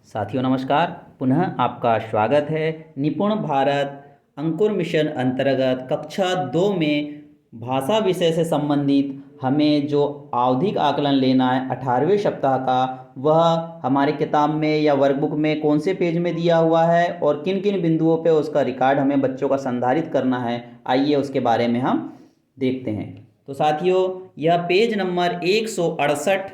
साथियों नमस्कार। पुनः आपका स्वागत है। निपुण भारत अंकुर मिशन अंतर्गत कक्षा 2 में भाषा विषय से संबंधित हमें जो आवधिक आकलन लेना है 18वें सप्ताह का, वह हमारे किताब में या वर्कबुक में कौन से पेज में दिया हुआ है और किन किन बिंदुओं पे उसका रिकॉर्ड हमें बच्चों का संधारित करना है, आइए उसके बारे में हम देखते हैं। तो साथियों, यह पेज नंबर 168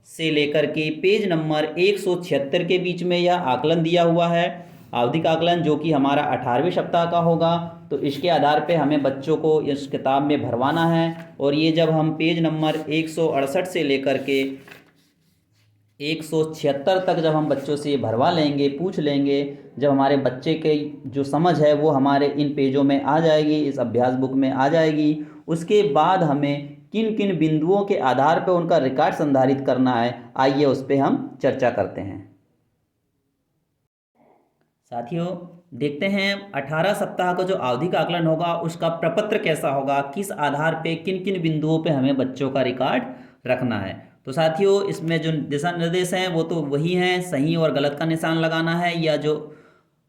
से लेकर के पेज नंबर 176 के बीच में यह आकलन दिया हुआ है, आवधिक आकलन, जो कि हमारा 18वें सप्ताह का होगा। तो इसके आधार पे हमें बच्चों को इस किताब में भरवाना है। और ये जब हम पेज नंबर 168 से लेकर के 176 तक जब हम बच्चों से भरवा लेंगे, पूछ लेंगे, जब हमारे बच्चे के जो समझ है वो हमारे इन पेजों में आ जाएगी, इस अभ्यास बुक में आ जाएगी, उसके बाद हमें किन किन बिंदुओं के आधार पर उनका रिकॉर्ड संधारित करना है, आइए उस पर हम चर्चा करते हैं। साथियों, देखते हैं 18 सप्ताह का जो आवधिक आकलन होगा उसका प्रपत्र कैसा होगा, किस आधार पे किन किन बिंदुओं पे हमें बच्चों का रिकॉर्ड रखना है। तो साथियों, इसमें जो दिशा निर्देश हैं वो तो वही हैं, सही और गलत का निशान लगाना है, या जो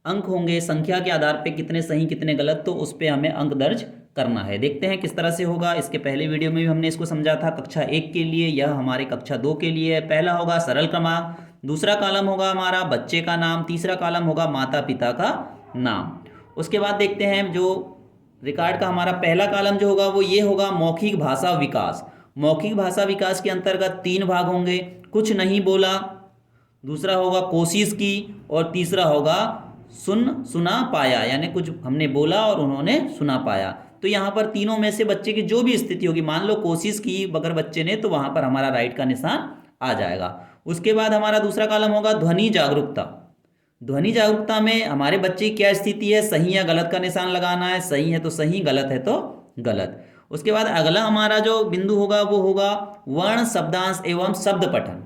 अंक होंगे संख्या के आधार पे कितने सही कितने गलत, तो उस पर हमें अंक दर्ज करना है। देखते हैं किस तरह से होगा। इसके पहले वीडियो में भी हमने इसको समझा था कक्षा 1 के लिए, यह हमारे कक्षा 2 के लिए है। पहला होगा सरल क्रमांक, दूसरा कॉलम होगा हमारा बच्चे का नाम, तीसरा कॉलम होगा माता पिता का नाम। उसके बाद देखते हैं जो रिकॉर्ड का हमारा पहला कॉलम जो होगा वो ये होगा मौखिक भाषा विकास। मौखिक भाषा विकास के अंतर्गत 3 भाग होंगे, कुछ नहीं बोला, दूसरा होगा कोशिश की, और तीसरा होगा सुना पाया, यानी कुछ हमने बोला और उन्होंने सुना पाया। तो यहाँ पर तीनों में से बच्चे की जो भी स्थिति होगी, मान लो कोशिश की अगर बच्चे ने, तो वहाँ पर हमारा राइट का निशान आ जाएगा। उसके बाद हमारा दूसरा कॉलम होगा ध्वनि जागरूकता। ध्वनि जागरूकता में हमारे बच्चे की क्या स्थिति है, सही या गलत का निशान लगाना है, सही है तो सही, गलत है तो गलत। उसके बाद अगला हमारा जो बिंदु होगा वो होगा वर्ण शब्दांश एवं शब्द पठन।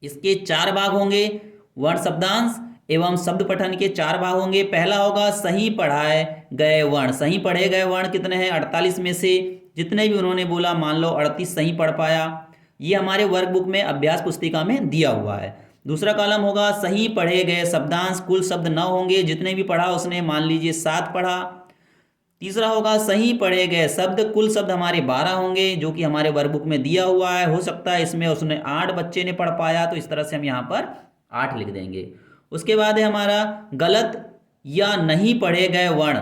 इसके 4 भाग होंगे, वर्ण शब्दांश एवं शब्द पठन के 4 भाग होंगे। पहला होगा सही पढ़ाए गए वर्ण। सही पढ़े गए वर्ण कितने हैं, 48 में से जितने भी उन्होंने बोला, मान लो 38 सही पढ़ पाया। ये हमारे वर्कबुक में अभ्यास पुस्तिका में दिया हुआ है। दूसरा कॉलम होगा सही पढ़े गए शब्दांश, कुल शब्द 9 होंगे, जितने भी पढ़ा उसने मान लीजिए 7 पढ़ा। तीसरा होगा सही पढ़े गए शब्द, कुल शब्द हमारे 12 होंगे, जो कि हमारे वर्कबुक में दिया हुआ है। हो सकता है इसमें उसने 8 बच्चे ने पढ़ पाया, तो इस तरह से हम यहाँ पर 8 लिख देंगे। उसके बाद है हमारा गलत या नहीं पढ़े गए वर्ण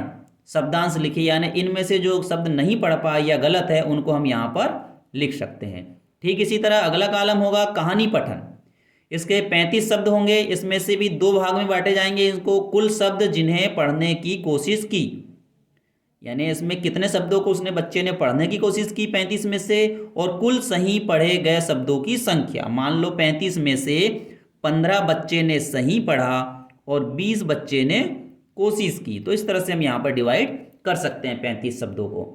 शब्दांश लिखिए, यानी इनमें से जो शब्द नहीं पढ़ पाए या गलत है उनको हम यहाँ पर लिख सकते हैं। ठीक इसी तरह अगला कॉलम होगा कहानी पठन। इसके 35 शब्द होंगे, इसमें से भी 2 भाग में बांटे जाएंगे। इसको कुल शब्द जिन्हें पढ़ने की कोशिश की, यानी इसमें कितने शब्दों को उसने बच्चे ने पढ़ने की कोशिश की 35 में से, और कुल सही पढ़े गए शब्दों की संख्या। मान लो 35 में से 15 बच्चे ने सही पढ़ा और 20 बच्चे ने कोशिश की, तो इस तरह से हम यहाँ पर डिवाइड कर सकते हैं 35 शब्दों को।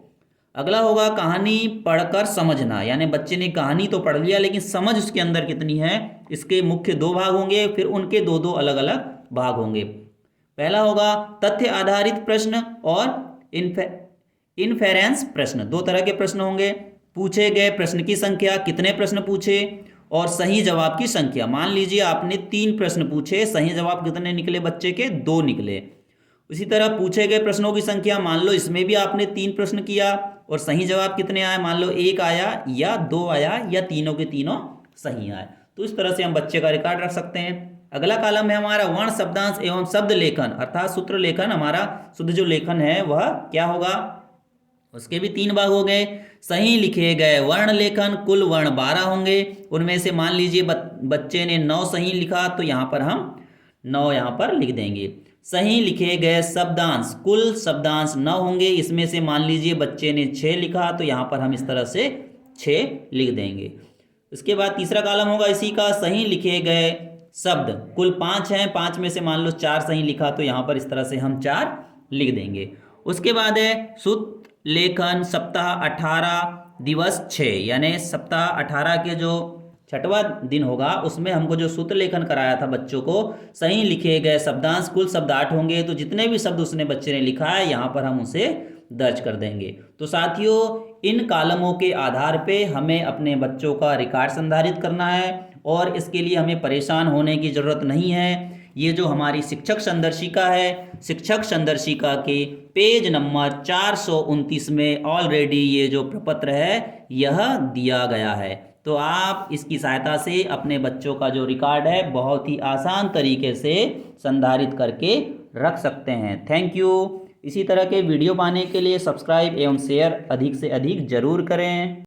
अगला होगा कहानी पढ़कर समझना, यानी बच्चे ने कहानी तो पढ़ लिया लेकिन समझ उसके अंदर कितनी है। इसके मुख्य 2 भाग होंगे, फिर उनके 2-2 अलग अलग भाग होंगे। पहला होगा तथ्य आधारित प्रश्न और इन्फेरेंस प्रश्न। 2 तरह के प्रश्न होंगे, पूछे गए प्रश्न की संख्या, कितने प्रश्न पूछे, और सही जवाब की संख्या। मान लीजिए आपने 3 प्रश्न पूछे, सही जवाब कितने निकले बच्चे के, 2 निकले। उसी तरह पूछे गए प्रश्नों की संख्या, मान लो इसमें भी आपने 3 प्रश्न किया और सही जवाब कितने आए, मान लो 1 आया या 2 आया या तीनों के तीनों सही आए। तो इस तरह से हम बच्चे का रिकॉर्ड रख सकते हैं। अगला कॉलम है हमारा वर्ण शब्दांश एवं शब्द लेखन, अर्थात सूत्र लेखन। हमारा शुद्ध जो लेखन है वह क्या होगा, उसके भी 3 भाग हो गए। सही लिखे गए वर्ण लेखन, कुल वर्ण 12 होंगे, उनमें से मान लीजिए बच्चे ने 9 सही लिखा, तो यहाँ पर हम 9 यहाँ पर लिख देंगे। सही लिखे गए शब्दांश, कुल शब्दांश 9 होंगे, इसमें से मान लीजिए बच्चे ने 6 लिखा, तो यहाँ पर हम इस तरह से 6 लिख देंगे। उसके बाद तीसरा कॉलम होगा इसी का सही लिखे गए शब्द, कुल 5 हैं, 5 में से मान लो 4 सही लिखा, तो यहाँ पर इस तरह से हम 4 लिख देंगे। उसके बाद है सूत्र लेखन सप्ताह 18 दिवस 6, यानी सप्ताह 18 के जो 6वां दिन होगा उसमें हमको जो सूत्र लेखन कराया था बच्चों को, सही लिखे गए शब्दांश, कुल शब्द 8 होंगे, तो जितने भी शब्द उसने बच्चे ने लिखा है यहाँ पर हम उसे दर्ज कर देंगे। तो साथियों, इन कॉलमों के आधार पे हमें अपने बच्चों का रिकॉर्ड संधारित करना है और इसके लिए हमें परेशान होने की ज़रूरत नहीं है। ये जो हमारी शिक्षक संदर्शिका है, शिक्षक संदर्शिका के पेज नंबर 429 में ऑलरेडी ये जो प्रपत्र है यह दिया गया है। तो आप इसकी सहायता से अपने बच्चों का जो रिकॉर्ड है बहुत ही आसान तरीके से संधारित करके रख सकते हैं। Thank you. इसी तरह के वीडियो पाने के लिए सब्सक्राइब एवं शेयर अधिक से अधिक जरूर करें।